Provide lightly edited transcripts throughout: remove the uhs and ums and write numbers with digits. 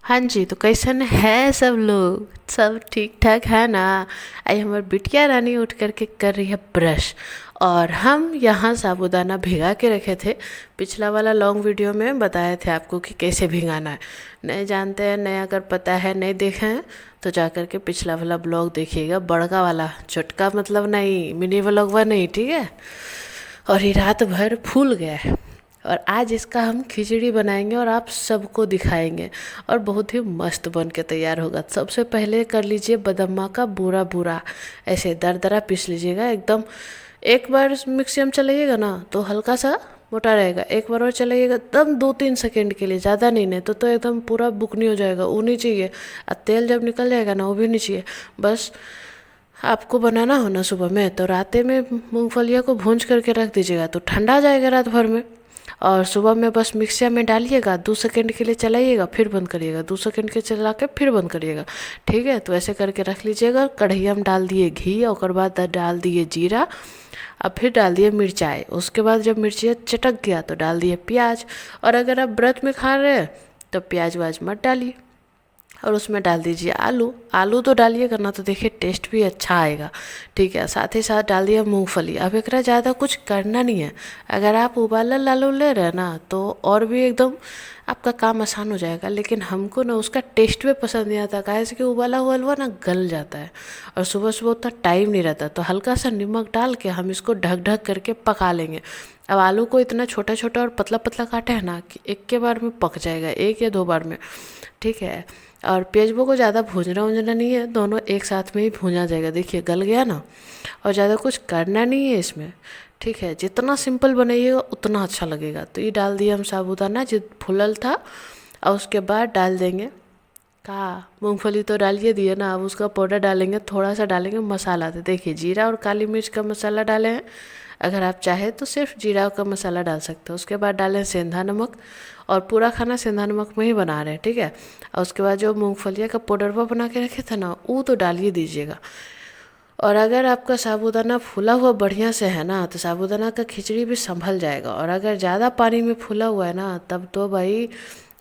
हाँ जी, तो कैसन है सब लोग? सब ठीक ठाक है ना? आई हमार बिटिया रानी उठ करके कर रही है ब्रश। और हम यहाँ साबूदाना भिगा के रखे थे। पिछला वाला लॉन्ग वीडियो में बताए थे आपको कि कैसे भिगाना है। नहीं जानते हैं, नहीं अगर पता है, नहीं देखे हैं तो जा कर के पिछला वाला ब्लॉग देखिएगा, बड़का वाला, छोटका मतलब नहीं, मिनी व्लॉगवा नहीं, ठीक है। और ये रात भर फूल गया है। और आज इसका हम खिचड़ी बनाएंगे और आप सबको दिखाएंगे। और बहुत ही मस्त बन के तैयार होगा। सबसे पहले कर लीजिए बदम्मा का बूरा बूरा, ऐसे दरदरा पीस लीजिएगा एकदम। एक बार मिक्सी में चलाइएगा ना तो हल्का सा मोटा रहेगा, एक बार और चलाइएगा एकदम 2-3 सेकेंड के लिए, ज़्यादा नहीं, नहीं तो एकदम पूरा बुकनी हो जाएगा, वो नहीं चाहिए। और तेल जब निकल जाएगा ना वो भी नहीं चाहिए। बस आपको बनाना हो ना सुबह में, तो राते में मूंगफलिया को भूंज करके रख दीजिएगा तो ठंडा जाएगा रात भर में। और सुबह में बस मिक्सिया में डालिएगा, 2 सेकेंड के लिए चलाइएगा, फिर बंद करिएगा, 2 सेकेंड के चला के फिर बंद करिएगा। ठीक है, तो ऐसे करके रख लीजिएगा। कढ़ैया में डाल दिए घी, और बाद डाल दिए जीरा, अब फिर डाल दिए मिर्चाई। उसके बाद जब मिर्ची चटक गया तो डाल दिए प्याज। और अगर आप व्रत में खा रहे हैं तो प्याज वाज मत डालिए। और उसमें डाल दीजिए आलू। आलू तो डालिएगा ना तो देखिए टेस्ट भी अच्छा आएगा। ठीक है, साथ ही साथ डाल दिया मूंगफली। अब एकरा ज़्यादा कुछ करना नहीं है। अगर आप उबाला आलू ले रहे हैं ना तो और भी एकदम आपका काम आसान हो जाएगा। लेकिन हमको ना उसका टेस्ट भी पसंद नहीं आता, काहे से कि उबाला हुआ हलवा ना गल जाता है और सुबह सुबह उतना टाइम नहीं रहता। तो हल्का सा नमक डाल के हम इसको ढक ढक करके पका लेंगे। अब आलू को इतना छोटा छोटा और पतला पतला काटे हैं ना कि एक के बार में पक जाएगा, 1 या 2 बार में। ठीक है, और प्याजबो को ज़्यादा भूंजना वूंजना नहीं है, दोनों एक साथ में ही भूंजा जाएगा। देखिए गल गया ना। और ज़्यादा कुछ करना नहीं है इसमें। ठीक है, जितना सिंपल बनाइएगा उतना अच्छा लगेगा। तो ये डाल दिया हम साबूदाना जो फुलल था। और उसके बाद डाल देंगे का मूंगफली तो डालिए दिए ना, अब उसका पाउडर डालेंगे, थोड़ा सा डालेंगे मसाला। तो देखिए जीरा और काली मिर्च का मसाला डाले हैं। अगर आप चाहे तो सिर्फ जीरा का मसाला डाल सकते हो। उसके बाद डालें सेंधा नमक। और पूरा खाना सेंधा नमक में ही बना रहे हैं, ठीक है। और उसके बाद जो मूंगफलिया का पाउडरवा बना के रखे थे ना वो तो डालिए दीजिएगा। और अगर आपका साबूदाना फूला हुआ बढ़िया से है ना तो साबूदाना का खिचड़ी भी संभल जाएगा। और अगर ज़्यादा पानी में फूला हुआ है ना तब तो भाई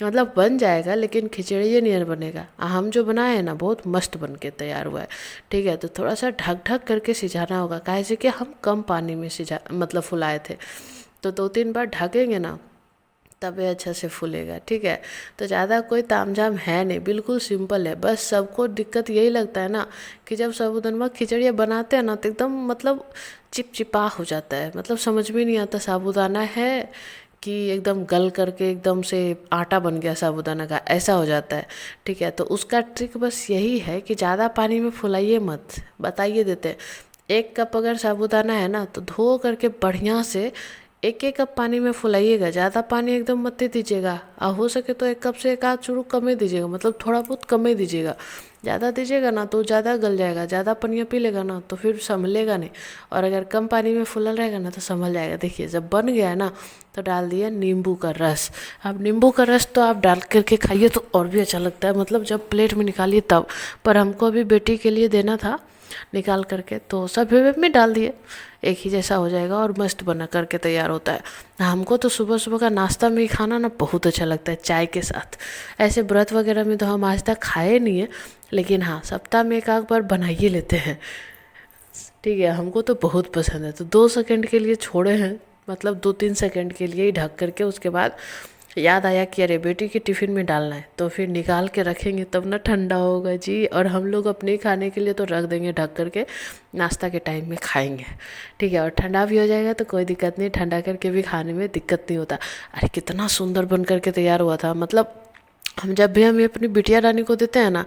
मतलब बन जाएगा लेकिन खिचड़ी ये नहीं बनेगा। हम जो बनाए हैं ना बहुत मस्त बन के तैयार हुआ है। ठीक है, तो थोड़ा सा ढक ढक करके सिझाना होगा, काहे से कि हम कम पानी में सिझा मतलब फुलाए थे। तो 2-3 बार ढकेंगे ना तब ये अच्छा से फूलेगा। ठीक है, तो ज़्यादा कोई तामझाम है नहीं, बिल्कुल सिंपल है। बस सबको दिक्कत यही लगता है ना कि जब साबूदाना खिचड़ी बनाते हैं ना तो एकदम मतलब चिपचिपा हो जाता है, मतलब समझ में नहीं आता साबूदाना है कि एकदम गल करके एकदम से आटा बन गया साबूदाना का, ऐसा हो जाता है। ठीक है, तो उसका ट्रिक बस यही है कि ज़्यादा पानी में फुलाइए मत, बताइए देते हैं। 1 कप अगर साबूदाना है ना तो धो करके बढ़िया से 1-1 कप पानी में फुलाइएगा। ज़्यादा पानी एकदम मत ही दीजिएगा। और हो सके तो 1 कप से एक आध चुरुक कम ही दीजिएगा, मतलब थोड़ा बहुत कम ही दीजिएगा। ज़्यादा दीजिएगा ना तो ज़्यादा गल जाएगा, ज़्यादा पनिया पी लेगा ना तो फिर संभलेगा नहीं। और अगर कम पानी में फुला रहेगा ना तो संभल जाएगा। देखिए जब बन गया है ना तो डाल दिया नींबू का रस। अब नींबू का रस तो आप डाल करके खाइए तो और भी अच्छा लगता है, मतलब जब प्लेट में निकालिए तब। पर हमको अभी बेटी के लिए देना था निकाल करके तो सब में डाल दिए, एक ही जैसा हो जाएगा और मस्त बना करके तैयार होता है। हमको तो सुबह सुबह का नाश्ता में ही खाना ना बहुत अच्छा लगता है चाय के साथ। ऐसे व्रत वगैरह में तो हम आज तक खाए नहीं है, लेकिन हाँ सप्ताह में एक आध बार बनाइए लेते हैं। ठीक है, हमको तो बहुत पसंद है। तो 2 सेकंड के लिए छोड़े हैं, मतलब 2-3 सेकंड के लिए ही ढक करके। उसके बाद याद आया कि अरे बेटी के टिफ़िन में डालना है तो फिर निकाल के रखेंगे तब ना ठंडा होगा जी। और हम लोग अपने खाने के लिए तो रख देंगे ढक करके, नाश्ता के टाइम में खाएंगे। ठीक है, और ठंडा भी हो जाएगा तो कोई दिक्कत नहीं, ठंडा करके भी खाने में दिक्कत नहीं होता। अरे कितना सुंदर बन करके तैयार हुआ था, मतलब हम जब भी हम ये अपनी बिटिया रानी को देते हैं ना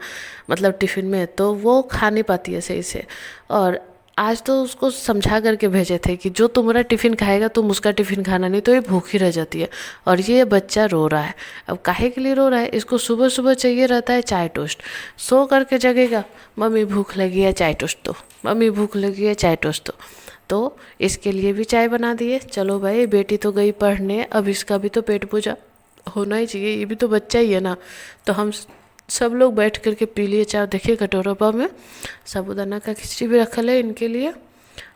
मतलब टिफ़िन में तो वो खा नहीं पाती है सही से। और आज तो उसको समझा करके भेजे थे कि जो तुम्हारा टिफ़िन खाएगा तुम उसका टिफ़िन खाना नहीं, तो ये भूखी रह जाती है। और ये बच्चा रो रहा है। अब काहे के लिए रो रहा है, इसको सुबह सुबह चाहिए रहता है चाय टोस्ट। सो करके जगेगा, मम्मी भूख लगी है चाय टोस्ट दो, मम्मी भूख लगी है चाय टोस्ट दो। तो इसके लिए भी चाय बना दिए। चलो भाई बेटी तो गई पढ़ने, अब इसका भी तो पेट पूजा होना ही चाहिए, ये भी तो बच्चा ही है ना। तो हम सब लोग बैठ करके पी लिए चाय। देखिए कटोरा में साबूदाना का खिचड़ी भी रखल है इनके लिए।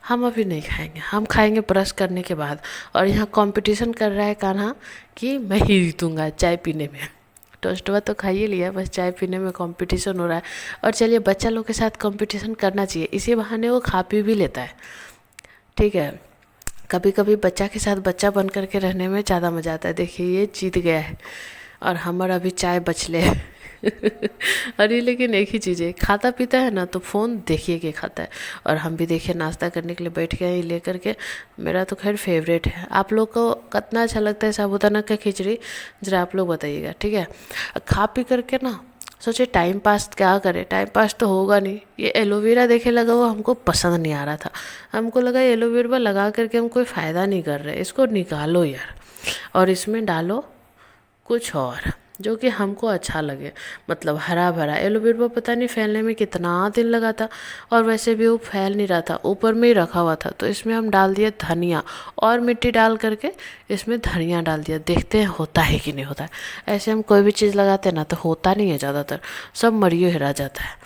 हम अभी नहीं खाएंगे, हम खाएंगे ब्रश करने के बाद। और यहाँ कंपटीशन कर रहा है कान्हा कि मैं ही जीतूंगा चाय पीने में। टोस्टवा तो खा ही लिया, बस चाय पीने में कंपटीशन हो रहा है। और चलिए, बच्चा लोग के साथ कंपटीशन करना चाहिए, इसी बहाने वो खा पी भी लेता है। ठीक है, कभी कभी बच्चा के साथ बच्चा बन करके रहने में ज़्यादा मज़ा आता है। देखिए ये जीत गया है और हमारा अभी चाय बचले है। अरे लेकिन एक ही चीज़ है, खाता पीता है ना तो फ़ोन देखिए के खाता है। और हम भी देखिए नाश्ता करने के लिए बैठ गए हैं लेकर के। मेरा तो खैर फेवरेट है। आप लोग को कितना अच्छा लगता है साबूदाना का खिचड़ी, ज़रा आप लोग बताइएगा। ठीक है, खा पी करके ना सोचे टाइम पास क्या करें, टाइम पास तो होगा नहीं। ये एलोवेरा देखे लगा, वो हमको पसंद नहीं आ रहा था। हमको लगा एलोवेरा लगा करके हम कोई फ़ायदा नहीं कर रहे, इसको निकालो यार और इसमें डालो कुछ और जो कि हमको अच्छा लगे। मतलब हरा भरा एलोवेरा पता नहीं फैलने में कितना दिन लगा था, और वैसे भी वो फैल नहीं रहा था, ऊपर में ही रखा हुआ था। तो इसमें हम डाल दिया धनिया, और मिट्टी डाल करके इसमें धनिया डाल दिया। देखते हैं होता है कि नहीं होता है। ऐसे हम कोई भी चीज़ लगाते हैं ना तो होता नहीं है, ज़्यादातर सब मरियो रह जाता है।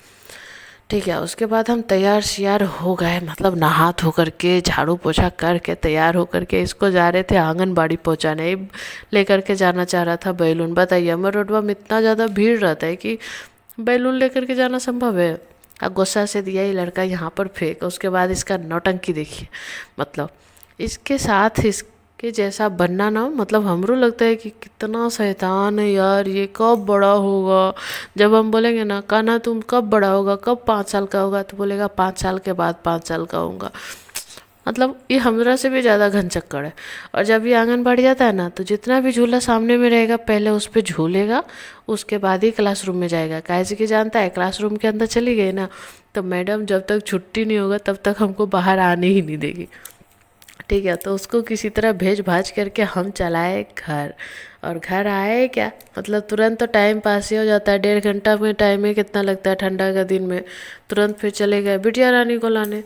ठीक है, उसके बाद हम तैयार श्यार हो गए, मतलब नहा धो करके झाड़ू पोछा करके तैयार हो करके इसको जा रहे थे आंगनबाड़ी पहुंचाने। लेकर के जाना चाह रहा था बैलून। बताइए, हमारे रोडवा में इतना ज़्यादा भीड़ रहता है कि बैलून लेकर के जाना संभव है? अब गुस्सा से दिया ये लड़का यहाँ पर फेंक, उसके बाद इसका नौटंकी देखिए। मतलब इसके साथ इसके जैसा बनना ना, मतलब हमरो लगता है कि कितना शैतान है यार, ये कब बड़ा होगा। जब हम बोलेंगे ना कान्हा तुम कब बड़ा होगा, कब 5 साल का होगा, तो बोलेगा 5 साल के बाद 5 साल का होगा। मतलब ये हमरा से भी ज़्यादा घनचक्कड़ है। और जब ये आंगनबाड़ी जाता है ना तो जितना भी झूला सामने में रहेगा पहले उस पर झूलेगा, उसके बाद ही क्लासरूम में जाएगा। कैसे कि जानता है क्लासरूम के अंदर चली गई ना तो मैडम जब तक छुट्टी नहीं होगा तब तक हमको बाहर आने ही नहीं देगी। ठीक है, तो उसको किसी तरह भेज भाज करके हम चलाए घर। और घर आए क्या, मतलब तुरंत तो टाइम पास ही हो जाता है। 1.5 घंटा में टाइम ही कितना लगता है ठंडा का दिन में। तुरंत फिर चले गए बिटिया रानी को लाने,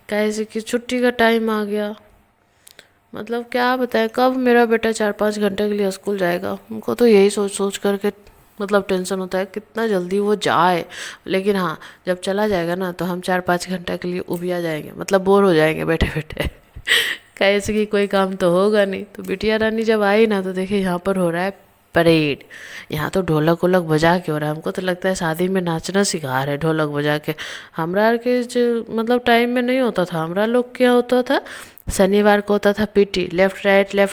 कैसे कि छुट्टी का टाइम आ गया। मतलब क्या बताएं कब मेरा बेटा 4-5 घंटे के लिए स्कूल जाएगा। हमको तो यही सोच सोच करके मतलब टेंशन होता है कितना जल्दी वो जाए। लेकिन हाँ, जब चला जाएगा ना तो हम 4-5 घंटा के लिए उबिया जाएंगे, मतलब बोर हो जाएंगे बैठे बैठे। कैसे कि कोई काम तो होगा नहीं। तो बिटिया रानी जब आई ना तो देखिए यहाँ पर हो रहा है परेड। यहाँ तो ढोलक वोलक बजा के हो रहा है। हमको तो लगता है शादी में नाचना सिखा रहे ढोलक बजा के। हमरा के जो मतलब टाइम में नहीं होता था। हमरा लोग क्या होता था, शनिवार को होता था पीटी, लेफ्ट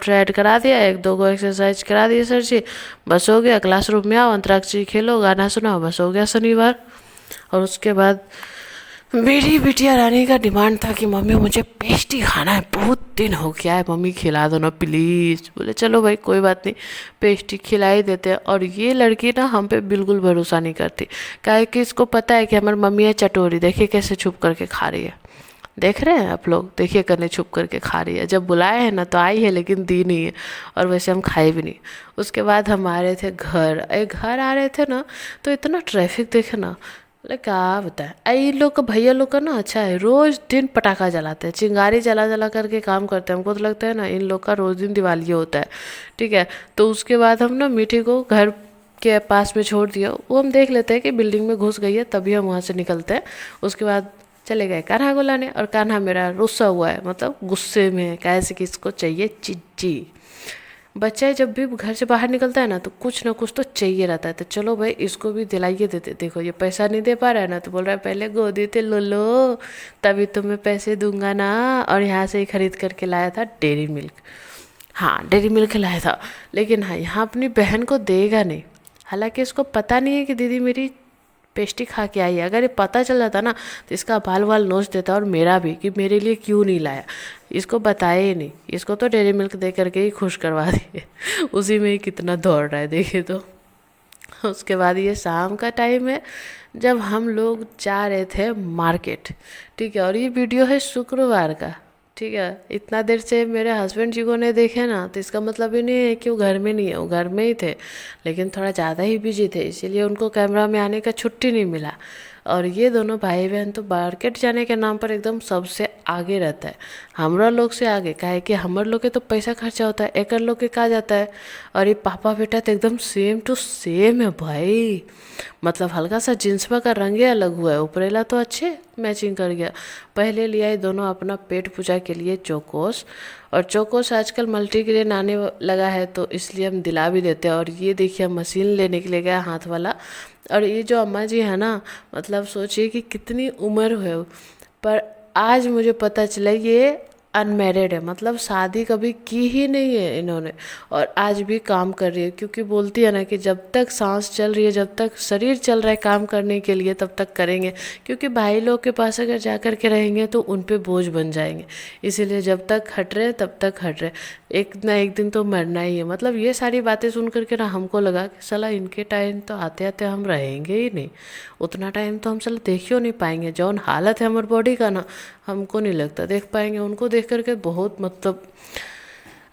राइट करा दिया, 1-2 एक्सरसाइज करा दिए सर जी, बस हो गया। क्लासरूम में आओ, अंतराक्षरी खेलो, गाना सुनाओ, बस हो गया शनिवार। और उसके बाद मेरी बिटिया रानी का डिमांड था कि मम्मी मुझे पेस्ट्री खाना है, बहुत दिन हो गया है, मम्मी खिला दो ना प्लीज़। बोले चलो भाई कोई बात नहीं, पेस्ट्री खिला ही देते हैं। और ये लड़की ना हम पे बिल्कुल भरोसा नहीं करती, काहे कि इसको पता है कि हमारी मम्मी है चटोरी। देखिए कैसे छुप करके खा रही है, देख रहे हैं आप लोग, देखिए करने छुप करके खा रही है। जब बुलाए हैं ना तो आई है लेकिन दी नहीं है, और वैसे हम खाए भी नहीं। उसके बाद हम आ रहे थे घर, घर आ रहे थे ना तो इतना ट्रैफिक देखे ना, बोले क्या बताए। इन लोग का भैया लोग का ना अच्छा है, रोज दिन पटाखा जलाते हैं, चिंगारी जला जला करके काम करते हैं। हमको तो लगता है ना इन लोग का रोज दिन दिवाली होता है। ठीक है, तो उसके बाद हम ना मीठी को घर के पास में छोड़ दिया। वो हम देख लेते हैं कि बिल्डिंग में घुस गई है तभी हम वहाँ से निकलते हैं। उसके बाद चले गए कान्हा को लाने, और कान्हा मेरा रुस्सा हुआ है, मतलब गुस्से में है, कैसे कि इसको चाहिए चिज्जी। बच्चा जब भी घर से बाहर निकलता है ना तो कुछ ना कुछ तो चाहिए रहता है। तो चलो भाई इसको भी दिलाइए देते। देखो ये पैसा नहीं दे पा रहा है ना तो बोल रहा है पहले गोदी ते लो लो तभी तुम्हें पैसे दूंगा ना। और यहाँ से ही खरीद करके लाया था डेयरी मिल्क। हाँ डेयरी मिल्क लाया था, लेकिन हाँ यहाँ अपनी बहन को देगा नहीं। हालांकि इसको पता नहीं है कि दीदी मेरी पेस्ट्री खा के आई है। अगर ये पता चल जाता ना तो इसका बाल वाल नोच देता, और मेरा भी, कि मेरे लिए क्यों नहीं लाया। इसको बताया ही नहीं, इसको तो डेयरी मिल्क दे करके ही खुश करवा दिए। उसी में ही कितना दौड़ रहा है देखिए तो। उसके बाद ये शाम का टाइम है जब हम लोग जा रहे थे मार्केट। ठीक है, और ये वीडियो है शुक्रवार का। ठीक है, इतना देर से मेरे हस्बैंड जी को नहीं देखे ना तो इसका मतलब ये नहीं है कि वो घर में नहीं है, वो घर में ही थे, लेकिन थोड़ा ज़्यादा ही बिजी थे, इसीलिए उनको कैमरा में आने का छुट्टी नहीं मिला। और ये दोनों भाई बहन तो मार्केट जाने के नाम पर एकदम सबसे आगे रहता है, हमरा लोग से आगे। काहे कि हमर लोग के तो पैसा खर्चा होता है, एकर लोग के कहा जाता है। और ये पापा बेटा तो एकदम सेम टू सेम है भाई। मतलब हल्का सा जींसवा का रंग ही अलग हुआ है, ऊपरेला तो अच्छे मैचिंग कर गया। पहले लिया ये दोनों अपना पेट पूजा के लिए चोकोस, और चोकोस आजकल मल्टीग्रेन आने लगा है तो इसलिए हम दिला भी देते हैं। और ये देखिए हम मशीन लेने के लिए गए हाथ वाला, और ये जो अम्मा जी है ना, मतलब सोचिए कि कितनी उम्र है, पर आज मुझे पता चला ये अनमेरिड है, मतलब शादी कभी की ही नहीं है इन्होंने, और आज भी काम कर रही है। क्योंकि बोलती है ना कि जब तक सांस चल रही है, जब तक शरीर चल रहा है काम करने के लिए, तब तक करेंगे। क्योंकि भाई लोग के पास अगर जा कर के रहेंगे तो उन पे बोझ बन जाएंगे, इसीलिए जब तक हट रहे तब तक हट रहे, एक ना एक दिन तो मरना ही है। मतलब ये सारी बातें सुन करके ना हमको लगा कि साला इनके टाइम तो आते आते हम रहेंगे ही नहीं, उतना टाइम तो हम साला देखियो नहीं पाएंगे। जौन हालत है हमारे बॉडी का ना, हमको नहीं लगता देख पाएंगे। उनको देख करके बहुत मतलब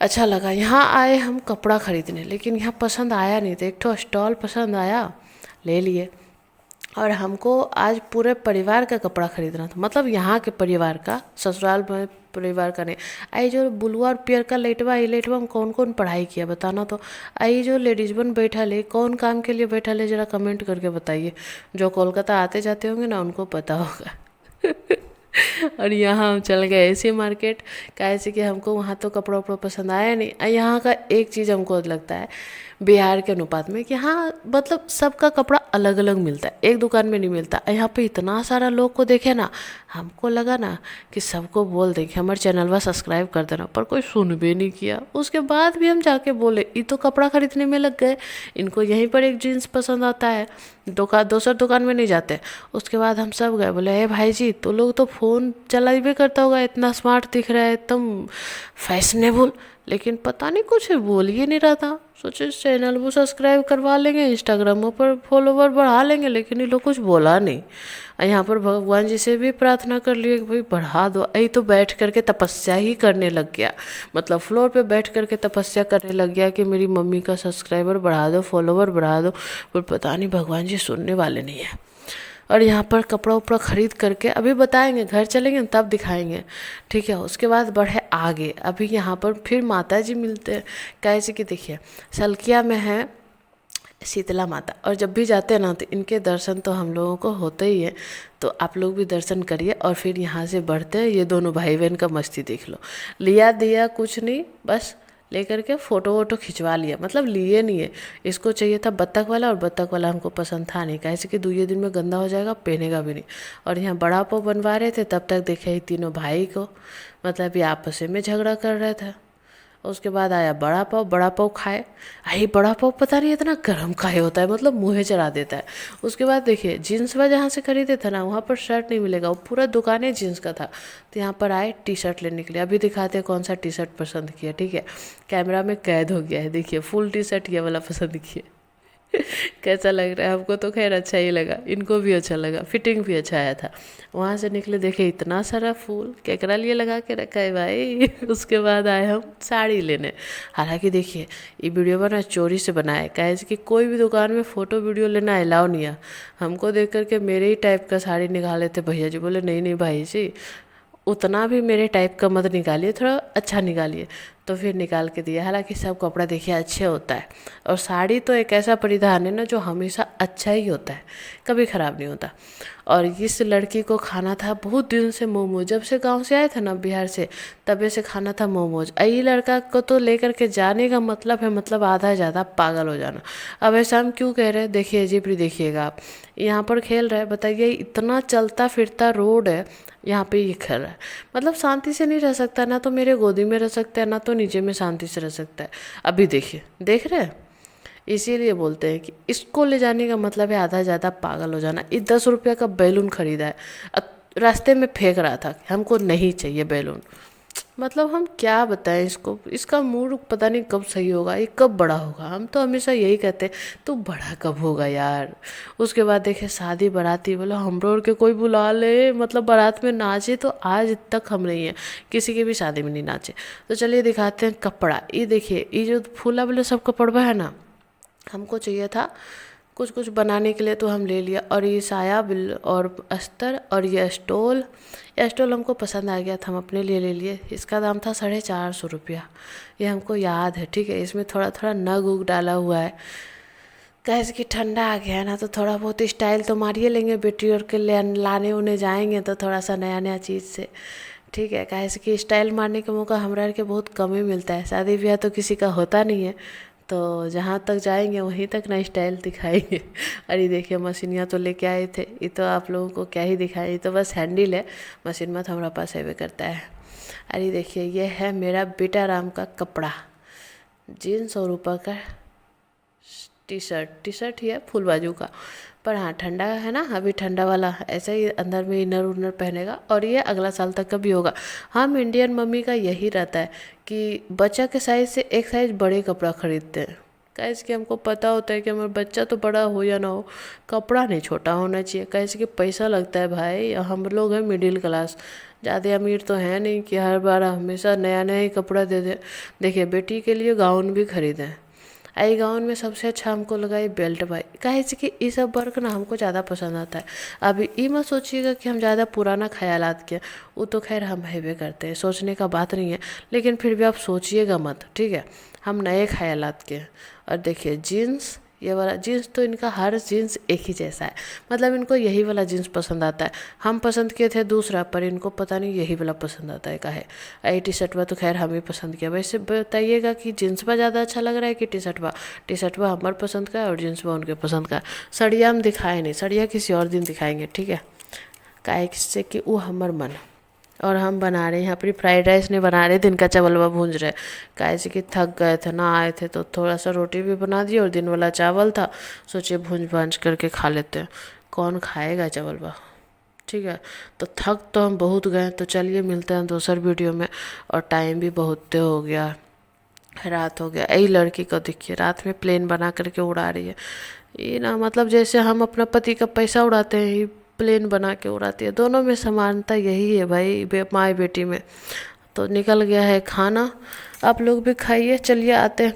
अच्छा लगा। यहाँ आए हम कपड़ा खरीदने, लेकिन यहाँ पसंद आया नहीं था। एक ठो स्टॉल पसंद आया, ले लिए। और हमको आज पूरे परिवार का कपड़ा खरीदना था, मतलब यहाँ के परिवार का, ससुराल में परिवार का नहीं। आई जो बुलुआ और पियर का लेटवा, ये लेटवा में कौन कौन पढ़ाई किया बताना तो। आई जो लेडीज बन बैठा ले, कौन काम के लिए बैठा ले, जरा कमेंट करके बताइए। जो कोलकाता आते जाते होंगे ना उनको पता होगा। और यहाँ हम चल गए ऐसे मार्केट, कैसे कि हमको वहाँ तो कपड़ा उपड़ा पसंद आया नहीं। यहाँ का एक चीज़ हमको लगता है बिहार के अनुपात में कि हाँ, मतलब सबका कपड़ा अलग अलग मिलता है, एक दुकान में नहीं मिलता। यहाँ पे इतना सारा लोग को देखे ना, हमको लगा ना कि सबको बोल दें कि हमारे चैनल पर सब्सक्राइब कर देना, पर कोई सुन भी नहीं किया। उसके बाद भी हम जाके बोले, ये तो कपड़ा खरीदने में लग गए, इनको यहीं पर एक जीन्स पसंद आता है, दूसर दुकान में नहीं जाते। उसके बाद हम सब गए, बोले हे भाई जी, तो लोग तो फ़ोन चला भी करता होगा, इतना स्मार्ट दिख रहा है, एकदम फैशनेबल, लेकिन पता नहीं कुछ बोल ही नहीं रहा था। सोचे चैनल को सब्सक्राइब करवा लेंगे, इंस्टाग्राम पर फॉलोवर बढ़ा लेंगे, लेकिन ये लोग कुछ बोला नहीं। यहाँ पर भगवान जी से भी प्रार्थना कर लिए कि भाई बढ़ा दो। यही तो बैठ करके तपस्या ही करने लग गया, मतलब फ्लोर पे बैठ करके तपस्या करने लग गया कि मेरी मम्मी का सब्सक्राइबर बढ़ा दो, फॉलोवर बढ़ा दो, पर पता नहीं भगवान जी सुनने वाले नहीं है। और यहाँ पर कपड़ा उपड़ा खरीद करके अभी बताएंगे, घर चलेंगे तब दिखाएंगे, ठीक है। उसके बाद बढ़े आगे, अभी यहाँ पर फिर माता जी मिलते हैं। कैसे कि देखिए सलकिया में है शीतला माता, और जब भी जाते हैं ना तो इनके दर्शन तो हम लोगों को होते ही है। तो आप लोग भी दर्शन करिए, और फिर यहाँ से बढ़ते हैं। ये दोनों भाई बहन का मस्ती देख लो, लिया दिया कुछ नहीं, बस लेकर के फ़ोटो वोटो खिंचवा लिया, मतलब लिए नहीं है। इसको चाहिए था बत्तख वाला, और बत्तख वाला हमको पसंद था नहीं, कैसे कि 2 दिन में गंदा हो जाएगा, पहनेगा भी नहीं। और यहाँ बड़ा पाव बनवा रहे थे, तब तक देखे ही तीनों भाई को, मतलब ये आपस में झगड़ा कर रहे थे। उसके बाद आया बड़ा पाव, बड़ा पाव खाए। आई बड़ा पाव पता नहीं इतना गर्म काहे होता है, मतलब मुँहे चढ़ा देता है। उसके बाद देखिए जीन्स में जहाँ से खरीदे थे ना, वहाँ पर शर्ट नहीं मिलेगा, वो पूरा दुकान ही जीन्स का था। तो यहाँ पर आए टी शर्ट लेने के लिए। अभी दिखाते हैं कौन सा टी शर्ट पसंद किया, ठीक है। कैमरा में कैद हो गया है, देखिए फुल टी शर्ट ये वाला पसंद किया। कैसा लग रहा है हमको तो खैर अच्छा ही लगा, इनको भी अच्छा लगा, फिटिंग भी अच्छा आया था। वहाँ से निकले देखे इतना सारा फूल केकरा लिए लगा के रखा है भाई। उसके बाद आए हम साड़ी लेने। हालांकि देखिए ये वीडियो बना चोरी से बनाया है, कैसे कि कोई भी दुकान में फ़ोटो वीडियो लेना अलाउ नहीं है। हमको देख करके मेरे ही टाइप का साड़ी निकाले थे भैया जी, बोले नहीं नहीं भाई जी, उतना भी मेरे टाइप का मत निकालिए, थोड़ा अच्छा निकालिए। तो फिर निकाल के दिया। हालांकि सब कपड़ा देखिए अच्छे होता है, और साड़ी तो एक ऐसा परिधान है ना जो हमेशा अच्छा ही होता है, कभी ख़राब नहीं होता। और इस लड़की को खाना था बहुत दिन से मोमोज, जब से गांव से आए थे ना बिहार से, तबे से खाना था मोमोज। ये लड़का को तो लेकर के जाने का मतलब है, मतलब आधा ज़्यादा पागल हो जाना। अब ऐसा हम क्यों कह रहे हैं, देखिए जी प्री देखिएगा आप, यहाँ पर खेल रहा है, बताइए इतना चलता फिरता रोड है, यहाँ पे ये खेल रहा है, मतलब शांति से नहीं रह सकता, ना तो मेरे गोदी में रह सकता है, ना तो नीचे में शांति से रह सकता है। अभी देखिए, देख रहे हैं, इसीलिए बोलते हैं कि इसको ले जाने का मतलब है आधा ज़्यादा पागल हो जाना। ये 10 रुपये का बैलून खरीदा है, रास्ते में फेंक रहा था, हमको नहीं चाहिए बैलून। मतलब हम क्या बताएं इसको, इसका मूड पता नहीं कब सही होगा, ये कब बड़ा होगा। हम तो हमेशा यही कहते हैं तू बड़ा कब होगा यार। उसके बाद देखे शादी बाराती, बोला हमरो के कोई बुला ले, मतलब बारात में नाचे, तो आज तक हम नहीं है किसी की भी शादी में नहीं नाचे। तो चलिए दिखाते हैं कपड़ा। ये देखिए ये जो फूला वाले सब कपड़ा है ना, हमको चाहिए था कुछ कुछ बनाने के लिए, तो हम ले लिया। और ये साया बिल और अस्तर, और ये स्टोल, ये स्टोल हमको पसंद आ गया था, हम अपने लिए ले लिए। इसका दाम था 450 रुपया, ये हमको याद है, ठीक है। इसमें थोड़ा थोड़ा नग उग डाला हुआ है, कैसे कि ठंडा आ गया है ना, तो थोड़ा बहुत स्टाइल तो मारिए लेंगे, बेटी और के लिए लाने उन्हें जाएंगे तो थोड़ा सा नया नया चीज़ से ठीक है, काहे से कि स्टाइल मारने का मौका हमरा के बहुत कम ही मिलता है, शादी ब्याह तो किसी का होता नहीं है, तो जहाँ तक जाएंगे वहीं तक ना स्टाइल दिखाएंगे। अरे देखिए मशीनिया तो लेके आए थे, ये तो आप लोगों को क्या ही दिखाएं, ये तो बस हैंडल है, मशीन में तो हमारा पास है करता है। अरे देखिए ये है मेरा बेटा राम का कपड़ा, जीन्स और ऊपर का टी शर्ट ही है फुल बाजू का, पर हाँ ठंडा है ना, अभी ठंडा वाला ऐसे ही अंदर में इनर उनर पहनेगा, और ये अगला साल तक का भी होगा। हम इंडियन मम्मी का यही रहता है कि बच्चा के साइज़ से एक साइज़ बड़े कपड़ा खरीदते हैं, कैसे कि हमको पता होता है कि हमारा बच्चा तो बड़ा हो या ना हो, कपड़ा नहीं छोटा होना चाहिए, कैसे कि पैसा लगता है भाई, हम लोग हैं मिडिल क्लास, ज़्यादा अमीर तो है नहीं कि हर बार हमेशा नया नया ही कपड़ा दे दें। देखिए बेटी के लिए गाउन भी खरीदें, आई गाउन में सबसे अच्छा हमको लगा ये बेल्ट भाई, काहे से कि ये सब वर्क ना हमको ज़्यादा पसंद आता है। अभी ये मत सोचिएगा कि हम ज़्यादा पुराना ख्यालात के, वो तो खैर हम हेबे करते हैं, सोचने का बात नहीं है, लेकिन फिर भी आप सोचिएगा मत, ठीक है, हम नए ख्यालात के। और देखिए जीन्स, ये वाला जीन्स तो इनका हर जीन्स एक ही जैसा है, मतलब इनको यही वाला जीन्स पसंद आता है, हम पसंद किए थे दूसरा, पर इनको पता नहीं यही वाला पसंद आता है काहे। आई टी शर्ट तो खैर हम ही पसंद किया, वैसे बताइएगा कि जीन्स में ज़्यादा अच्छा लग रहा है कि टी शर्ट हमारे पसंद का है और जीन्स में उनके पसंद का है। सड़िया हम दिखाए नहीं, सड़िया किसी और दिन दिखाएंगे, ठीक है, काहे से कि वो हमार मन। और हम बना रहे हैं अपनी फ्राइड राइस नहीं बना रहे, दिन का चावलवा भूंज रहे, काहे से कि थक गए थे ना, आए थे तो थोड़ा सा रोटी भी बना दी और दिन वाला चावल था, सोचे भूंज भांज करके खा लेते हैं, कौन खाएगा चावलवा, ठीक है। तो थक तो हम बहुत गए, तो चलिए मिलते हैं दूसर वीडियो में, और टाइम भी बहुत हो गया, रात हो गया। यही लड़की को देखिए रात में प्लेन बना करके उड़ा रही है, ये ना मतलब जैसे हम अपना पति का पैसा उड़ाते हैं, ये प्लेन बना के उड़ाती है, दोनों में समानता यही है भाई, माँ बेटी में। तो निकल गया है खाना, आप लोग भी खाइए, चलिए आते हैं।